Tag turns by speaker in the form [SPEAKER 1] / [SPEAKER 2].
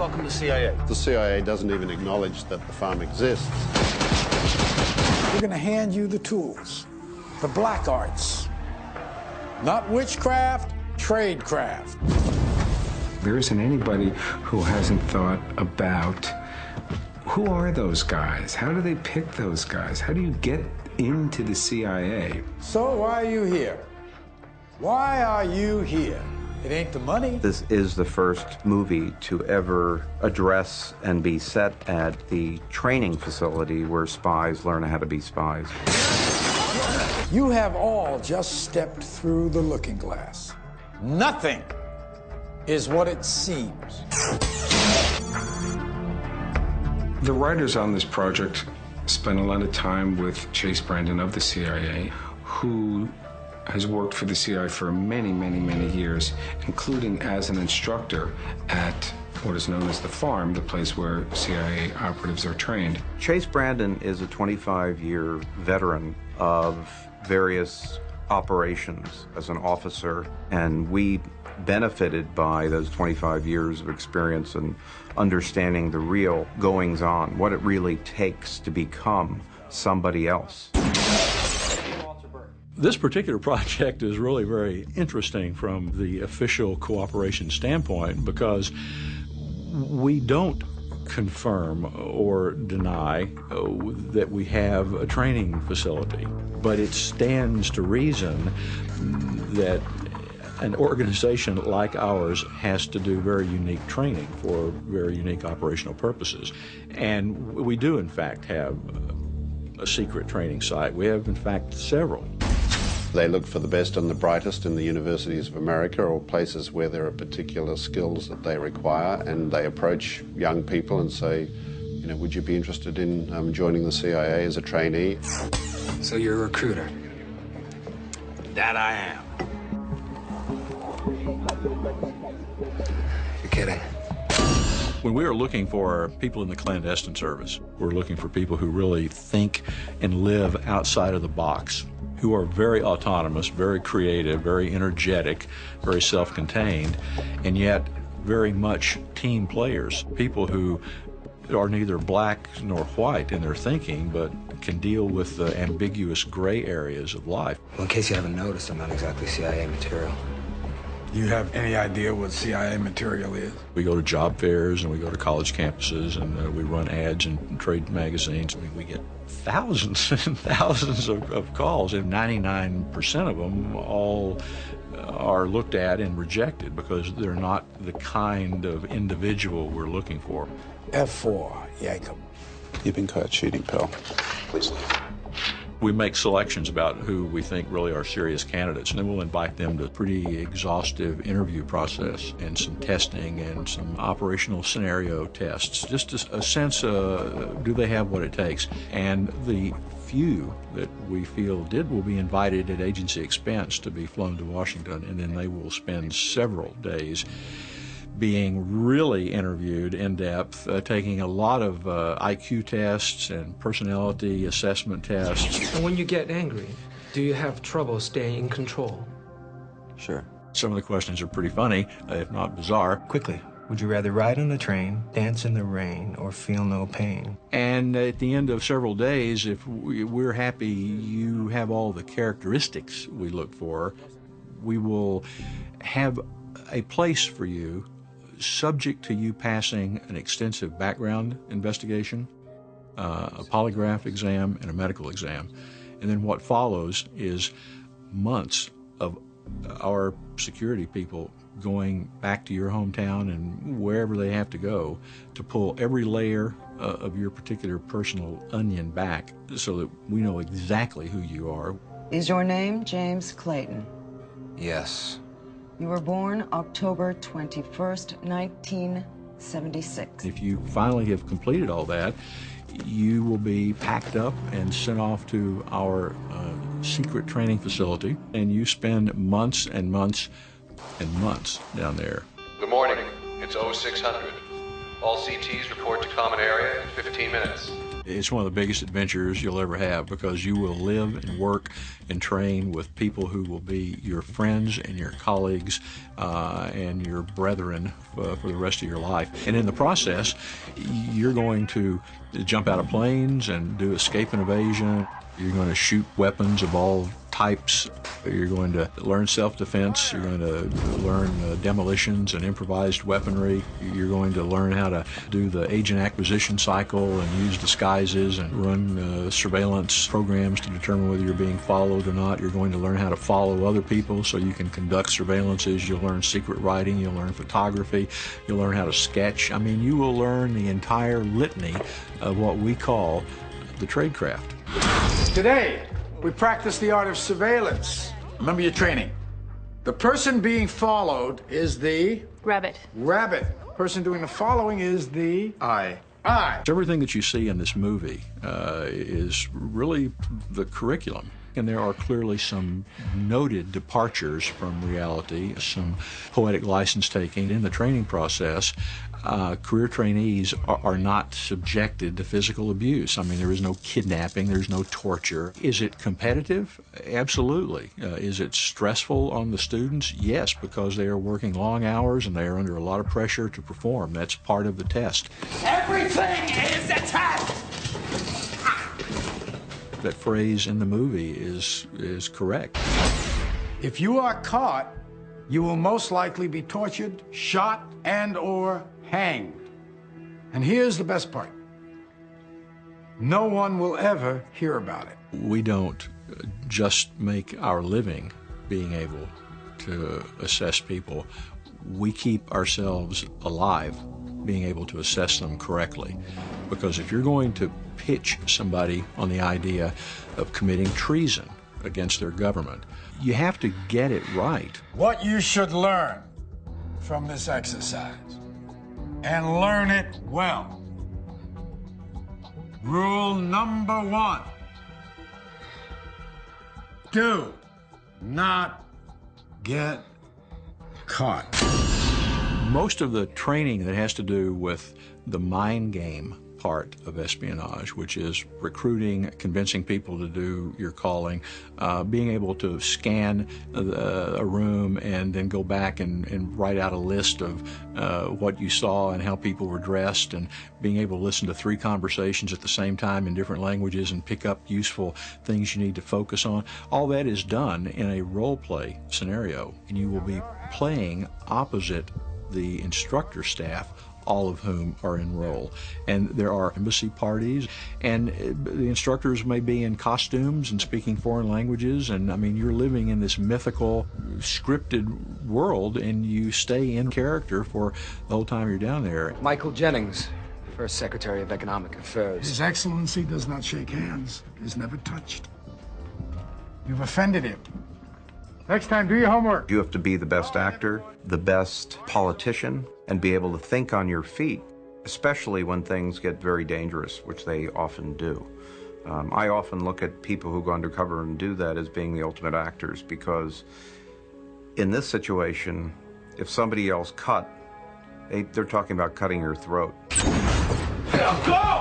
[SPEAKER 1] Welcome to CIA.
[SPEAKER 2] The CIA doesn't even acknowledge that the farm exists.
[SPEAKER 3] We're going to hand you the tools, the black arts. Not witchcraft, tradecraft.
[SPEAKER 4] There isn't anybody who hasn't thought about who are those guys? How do they pick those guys? How do you get into the CIA?
[SPEAKER 3] So why are you here? Why are you here? It ain't the money.
[SPEAKER 5] This is the first movie to ever address and be set at the training facility where spies learn how to be spies.
[SPEAKER 3] You have all just stepped through the looking glass. Nothing is what it seems.
[SPEAKER 4] The writers on this project spent a lot of time with Chase Brandon of the CIA, who has worked for the CIA for many, many, many years, including as an instructor at what is known as the farm, the place where CIA operatives are trained.
[SPEAKER 5] Chase Brandon is a 25-year veteran of various operations as an officer, and we benefited by those 25 years of experience and understanding the real goings-on, what it really takes to become somebody else.
[SPEAKER 6] This particular project is really very interesting from the official cooperation standpoint because we don't confirm or deny that we have a training facility, but it stands to reason that an organization like ours has to do very unique training for very unique operational purposes. And we do, in fact, have a secret training site. We have, in fact, several.
[SPEAKER 2] They look for the best and the brightest in the universities of America or places where there are particular skills that they require, and they approach young people and say, you know, would you be interested in joining the CIA as a trainee?
[SPEAKER 7] So you're a recruiter?
[SPEAKER 1] That I am.
[SPEAKER 7] You're kidding.
[SPEAKER 6] When we are looking for people in the clandestine service, we're looking for people who really think and live outside of the box, who are very autonomous, very creative, very energetic, very self-contained, and yet very much team players, people who are neither black nor white in their thinking, but can deal with the ambiguous gray areas of life.
[SPEAKER 7] Well, in case you haven't noticed, I'm not exactly CIA material.
[SPEAKER 3] Do you have any idea what CIA material is?
[SPEAKER 6] We go to job fairs and we go to college campuses and we run ads in trade magazines. I mean, we get thousands and thousands of calls, and 99% of them all are looked at and rejected because they're not the kind of individual we're looking for.
[SPEAKER 3] F4, Jacob.
[SPEAKER 2] You've been caught cheating, pal.
[SPEAKER 7] Please leave.
[SPEAKER 6] We make selections about who we think really are serious candidates, and then we'll invite them to a pretty exhaustive interview process and some testing and some operational scenario tests, just a sense of do they have what it takes. And the few that we feel did will be invited at agency expense to be flown to Washington, and then they will spend several days being really interviewed in depth, taking a lot of IQ tests and personality assessment tests.
[SPEAKER 8] And when you get angry, do you have trouble staying in control?
[SPEAKER 7] Sure.
[SPEAKER 6] Some of the questions are pretty funny, if not bizarre.
[SPEAKER 8] Quickly, would you rather ride on the train, dance in the rain, or feel no pain?
[SPEAKER 6] And at the end of several days, if we're happy you have all the characteristics we look for, we will have a place for you subject to you passing an extensive background investigation, a polygraph exam, and a medical exam. And then what follows is months of our security people going back to your hometown and wherever they have to go to pull every layer of your particular personal onion back so that we know exactly who you are.
[SPEAKER 9] Is your name James Clayton?
[SPEAKER 7] Yes.
[SPEAKER 9] You were born October 21st, 1976.
[SPEAKER 6] If you finally have completed all that, you will be packed up and sent off to our secret training facility, and you spend months and months and months down there.
[SPEAKER 10] Good morning. It's 0600. All CTs report to common area in 15 minutes.
[SPEAKER 6] It's one of the biggest adventures you'll ever have because you will live and work and train with people who will be your friends and your colleagues and your brethren for the rest of your life. And in the process, you're going to jump out of planes and do escape and evasion. You're going to shoot weapons of all types. You're going to learn self-defense. You're going to learn demolitions and improvised weaponry. You're going to learn how to do the agent acquisition cycle and use disguises and run surveillance programs to determine whether you're being followed or not. You're going to learn how to follow other people so you can conduct surveillances. You'll learn secret writing. You'll learn photography. You'll learn how to sketch. I mean, you will learn the entire litany of what we call the tradecraft.
[SPEAKER 3] Today, we practice the art of surveillance. Remember your training. The person being followed is the...
[SPEAKER 10] Rabbit.
[SPEAKER 3] Rabbit. Person doing the following is the...
[SPEAKER 2] Eye.
[SPEAKER 3] Eye.
[SPEAKER 6] Everything that you see in this movie is really the curriculum. And there are clearly some noted departures from reality, some poetic license taking in the training process. Career trainees are not subjected to physical abuse. I mean, there is no kidnapping, there's no torture. Is it competitive? Absolutely. Is it stressful on the students? Yes, because they are working long hours and they are under a lot of pressure to perform. That's part of the test.
[SPEAKER 3] Everything is a test!
[SPEAKER 6] That phrase in the movie is correct.
[SPEAKER 3] If you are caught, you will most likely be tortured, shot, and/or hanged. And here's the best part. No one will ever hear about it.
[SPEAKER 6] We don't just make our living being able to assess people. We keep ourselves alive being able to assess them correctly. Because if you're going to pitch somebody on the idea of committing treason against their government, you have to get it right.
[SPEAKER 3] What you should learn from this exercise, and learn it well. Rule number 1. Do not get caught.
[SPEAKER 6] Most of the training that has to do with the mind game part of espionage, which is recruiting, convincing people to do your calling, being able to scan a room and then go back and write out a list of what you saw and how people were dressed, and being able to listen to 3 conversations at the same time in different languages and pick up useful things you need to focus on. All that is done in a role play scenario, and you will be playing opposite the instructor staff, all of whom are in role. And there are embassy parties, and the instructors may be in costumes and speaking foreign languages, and I mean, you're living in this mythical, scripted world, and you stay in character for the whole time you're down there.
[SPEAKER 7] Michael Jennings, First Secretary of Economic Affairs.
[SPEAKER 3] His Excellency does not shake hands, is never touched. You've offended him. Next time, do your homework.
[SPEAKER 5] You have to be the best actor, the best politician, and be able to think on your feet, especially when things get very dangerous, which they often do. I often look at people who go undercover and do that as being the ultimate actors, because in this situation, if somebody yells cut, they're talking about cutting your throat.
[SPEAKER 3] Go!